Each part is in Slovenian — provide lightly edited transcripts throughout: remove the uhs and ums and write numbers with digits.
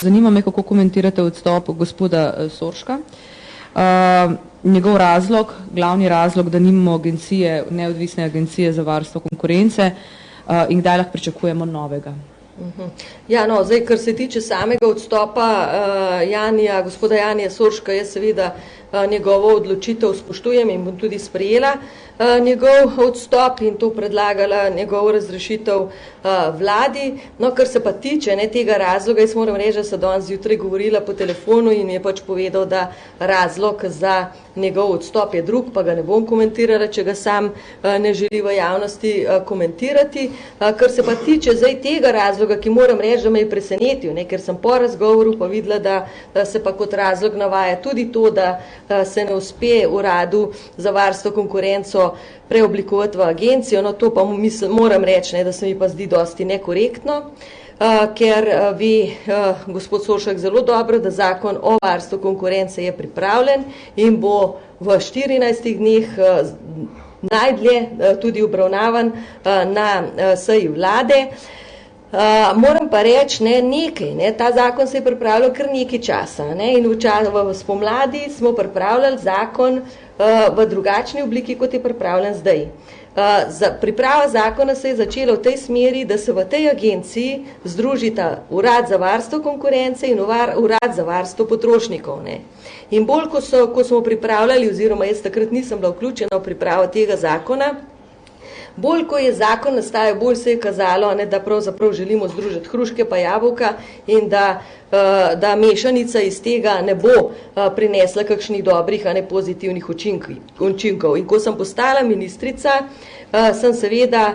Zanima me, kako komentirate odstop gospoda Sorška. Njegov razlog, glavni razlog, da nimamo agencije, neodvisne agencije za varstvo konkurence in kdaj lahko pričakujemo novega. Ja, no, zdaj, kar se tiče samega odstopa gospoda Janija Sorška, jaz seveda njegovo odločitev spoštujem in bom tudi sprejela njegov odstop in to predlagala njegovo razrešitev vladi. No, kar se pa tiče tega razloga, jaz moram reči, da sem danes zjutraj govorila po telefonu in je pač povedal, da razlog za njegov odstop je drug, pa ga ne bom komentirala, če ga sam ne želi v javnosti komentirati. Kar se pa tiče zdaj tega razloga, ki moram reči, da me je presenetil, ker sem po razgovoru pa videla, da se pa kot razlog navaja tudi to, da se ne uspe uradu za varstvo konkurenco preoblikovati v agencijo. No, to pa moram reči, da se mi pa zdi dosti nekorektno, ker ve gospod Soršak zelo dobro, da zakon o varstvu konkurence je pripravljen in bo v 14 dneh najdlje tudi obravnavan na seji vlade. Moram pa reči nekaj, ta zakon se je pripravljal kar nekaj časa in v spomladi smo pripravljali zakon v drugačni obliki, kot je pripravljen zdaj. Priprava zakona se je začela v tej smeri, da se v tej agenciji združita Urad za varstvo konkurence in Urad za varstvo potrošnikov. In bolj, ko smo pripravljali, oziroma jaz takrat nisem bila vključena v pripravo tega zakona, bolj, ko je zakon nastajal, bolj se je kazalo, da pravzaprav želimo združiti hruške pa jabolka in da mešanica iz tega ne bo prinesla kakšnih dobrih, a ne pozitivnih učinkov. In ko sem postala ministrica, sem seveda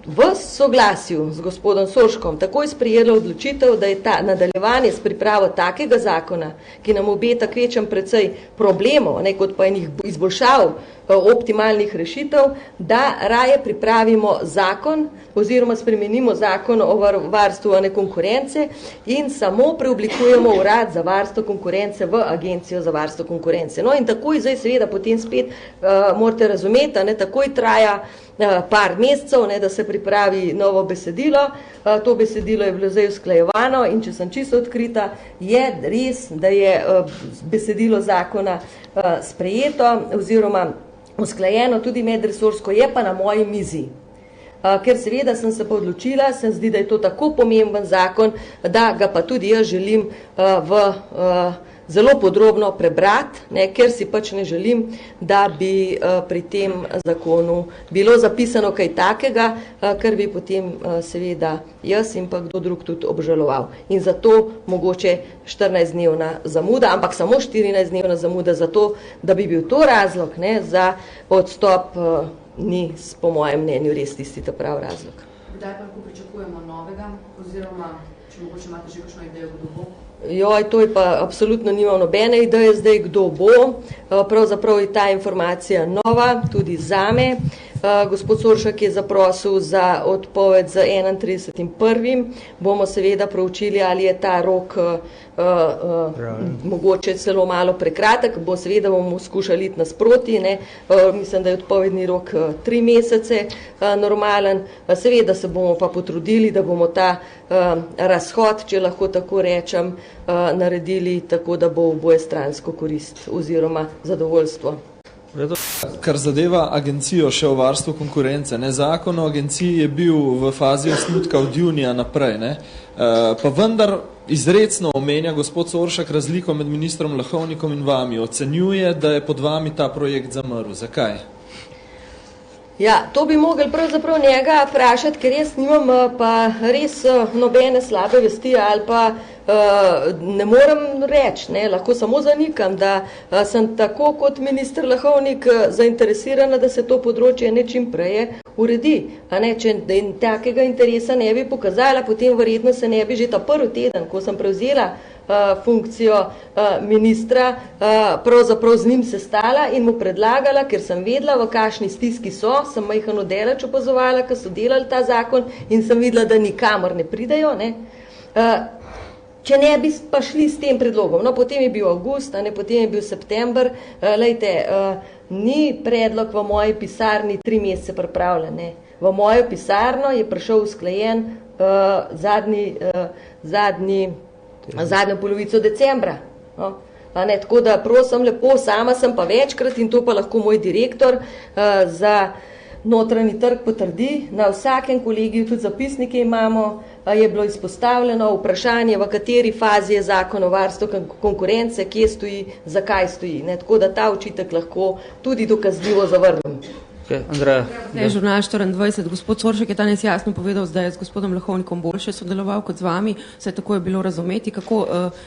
v soglasju z gospodom Sorškom takoj sprejela odločitev, da je ta nadaljevanje s pripravo takega zakona, ki nam obeta kvečem precej problemov, kot pa enih izboljšav optimalnih rešitev, da raje pripravimo zakon oziroma spremenimo zakon o varstvu konkurence in samo preoblikujemo Urad za varstvo konkurence v Agencijo za varstvo konkurence. No in takoj zdaj seveda potem spet morate razumeti, takoj traja par mesecev, da se pripravi novo besedilo. To besedilo je bilo zdaj usklajevano in če sem čisto odkrita, je res, da je besedilo zakona sprejeto oziroma usklajeno tudi medresorsko, je pa na moji mizi. Ker seveda sem se pa odločila, se zdi, da je to tako pomemben zakon, da ga pa tudi jaz želim zelo podrobno prebrati, ker si pač ne želim, da bi pri tem zakonu bilo zapisano kaj takega, kar bi potem seveda jaz in pa kdo drug tudi obžaloval. In zato mogoče 14-dnevna zamuda, ampak samo 14-dnevna zamuda zato, da bi bil to razlog za odstop, ni po mojem mnenju res tisti ta prav razlog. Kdaj pa lahko pričakujemo novega, oziroma če mogoče imate že kakšno idejo, kdo bo? To je pa absolutno nimam nobene ideje zdaj, kdo bo. Pravzaprav je ta informacija nova, tudi zame. Gospod Soršak je zaprosil za odpoved z 31.1. Bomo seveda proučili, ali je ta rok mogoče celo malo prekratek. Seveda bomo skušali iti nasproti. Mislim, da je odpovedni rok 3 mesece normalen. Seveda se bomo pa potrudili, da bomo ta razhod, če lahko tako rečem, naredili tako, da bo oboje stransko korist oziroma zadovoljstvo. Kar zadeva agencijo še o varstvu konkurence. Zakon o agenciji je bil v fazi osnutka od junija naprej. Pa vendar izrecno omenja gospod Soršak razliko med ministrom Lahovnikom in vami. Ocenjuje, da je pod vami ta projekt zamrl. Zakaj? To bi mogli pravzaprav njega vprašati, ker jaz nimam pa res nobene slabe vesti ali pa ne morem reči, lahko samo zanikam, da sem tako kot minister Lahovnik zainteresirana, da se to področje čim prej uredi. Če takega interesa ne bi pokazala, potem verjetno se ne bi že ta prvi teden, ko sem prevzela funkcijo ministra, pravzaprav z njim sestala in mu predlagala, ker sem vedela, v kakšni stiski so, sem majhen odeleč opazovala, ko so delali ta zakon in sem videla, da nikamor ne pridejo. Če ne bi pa šli s tem predlogom. Potem je bil avgust, potem je bil september. Ni predlog v moji pisarni 3 mesece pripravljen. V mojo pisarno je prišel usklajen zadnji zadnjo polovico decembra. No. Tako da prosim lepo, sama sem pa večkrat in to pa lahko moj direktor za notranji trg potrdi, na vsakem kolegiju, tudi zapisnike imamo, je bilo izpostavljeno vprašanje, v kateri fazi je zakon o varstvu konkurence, kje stoji, zakaj stoji. Tako da ta očitek lahko tudi dokazljivo zavrnem. Andreja. Žurnal 24, gospod Soršek je danes jasno povedal, da je z gospodom Lahovnikom boljše sodeloval kot z vami, vse tako je bilo razumeti, kako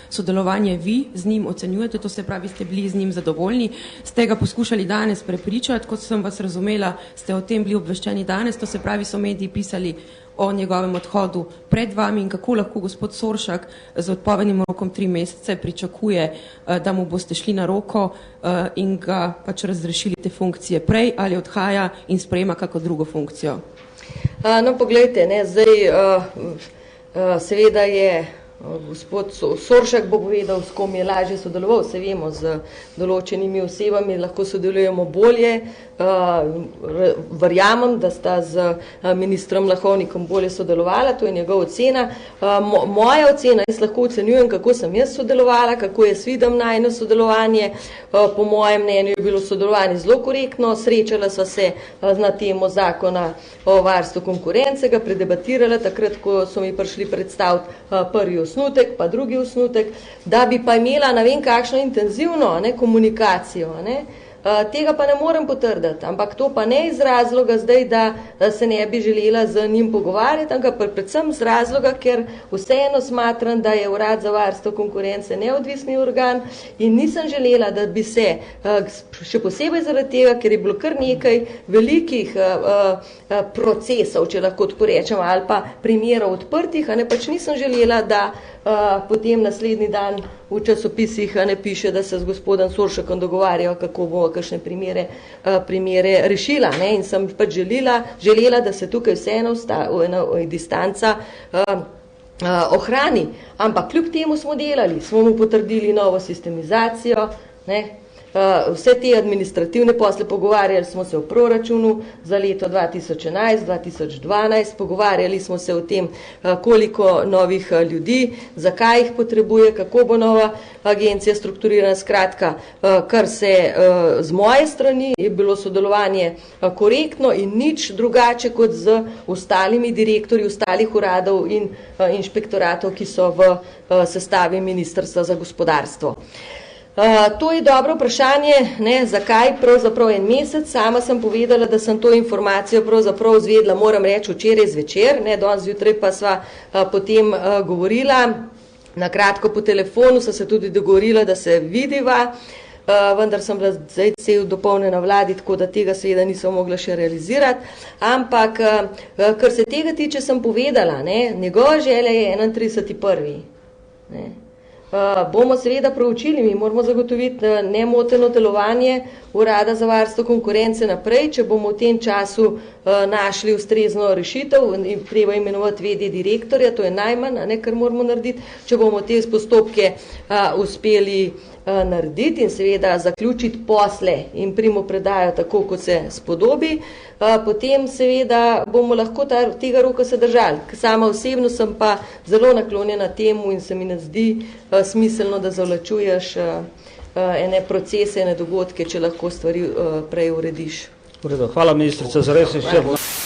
sodelovanje vi z njim ocenjujete, to se pravi, ste bili z njim zadovoljni, ste ga poskušali danes prepričati, kot sem vas razumela, ste o tem bili obveščeni danes, to se pravi, so mediji pisali o njegovem odhodu pred vami in kako lahko gospod Soršak z odpovednim rokom 3 mesece pričakuje, da mu boste šli na roko in ga pač razrešili te funkcije prej ali odhaja in sprejema kako drugo funkcijo? No, poglejte, zdaj seveda je gospod Soršak bo povedal, s kom je lažje sodeloval, se vemo, z določenimi osebami lahko sodelujemo bolje, verjamem, da sta z ministrom Lahovnikom bolje sodelovala, to je njegova ocena. Moja ocena, jaz lahko ocenjujem, kako sem jaz sodelovala, kako jaz vidim najno sodelovanje, po mojem mnenju je bilo sodelovanje zelo korektno, srečala sva se na temo zakona o varstvu konkurence, ga predebatirala takrat, ko so mi prišli predstaviti prvi osnutek, pa drugi osnutek, da bi pa imela ne vem kakšno intenzivno komunikacijo, tega pa ne morem potrditi, ampak to pa ne iz razloga zdaj, da se ne bi želela z njim pogovarjati, ampak predvsem z razloga, ker vseeno smatram, da je Urad za varstvo konkurence neodvisni organ in nisem želela, da bi se, še posebej zaradi tega, ker je bilo kar nekaj velikih procesov, če lahko tako rečem, ali pa primerov odprtih, pač nisem želela, da potem naslednji dan v časopisih ne piše, da se z gospodom Soršakom dogovarjajo, kako bo kakšne primere rešila. In sem pač želela, da se tukaj vseeno distanca ohrani. Ampak kljub temu smo delali, smo mu potrdili novo sistemizacijo, vse te administrativne posle, pogovarjali smo se o proračunu za leto 2011-2012, pogovarjali smo se o tem, koliko novih ljudi, zakaj jih potrebuje, kako bo nova agencija strukturirana. Skratka, kar se z moje strani je bilo sodelovanje korektno in nič drugače kot z ostalimi direktorji ostalih uradov in inšpektoratov, ki so v sestavi Ministrstva za gospodarstvo. To je dobro vprašanje, zakaj pravzaprav 1 mesec. Sama sem povedala, da sem to informacijo pravzaprav izvedela, moram reči, včeraj zvečer, danes zjutraj pa sva potem govorila, na kratko po telefonu, sva se tudi dogovorila, da se vidiva, vendar sem bila zdaj cel dopolnjen na vladi, tako da tega seveda nisem mogla še realizirati, ampak kar se tega tiče, sem povedala, njegova želja je 31.1. Bomo seveda proučili, mi moramo zagotoviti nemoteno delovanje Urada za varstvo konkurence naprej, če bomo v tem času našli ustrezno rešitev in treba imenovati v.d. direktorja, to je najmanj, kar moramo narediti, če bomo te postopke uspeli narediti in seveda zaključiti posle in primopredajo tako, kot se spodobi, potem seveda bomo lahko tega roka se držali. Sama osebno sem pa zelo naklonjena temu in se mi ne zdi smiselno, da zavlačuješ ene procese, ene dogodke, če lahko stvari prej urediš. Hvala ministrica, zares je vse.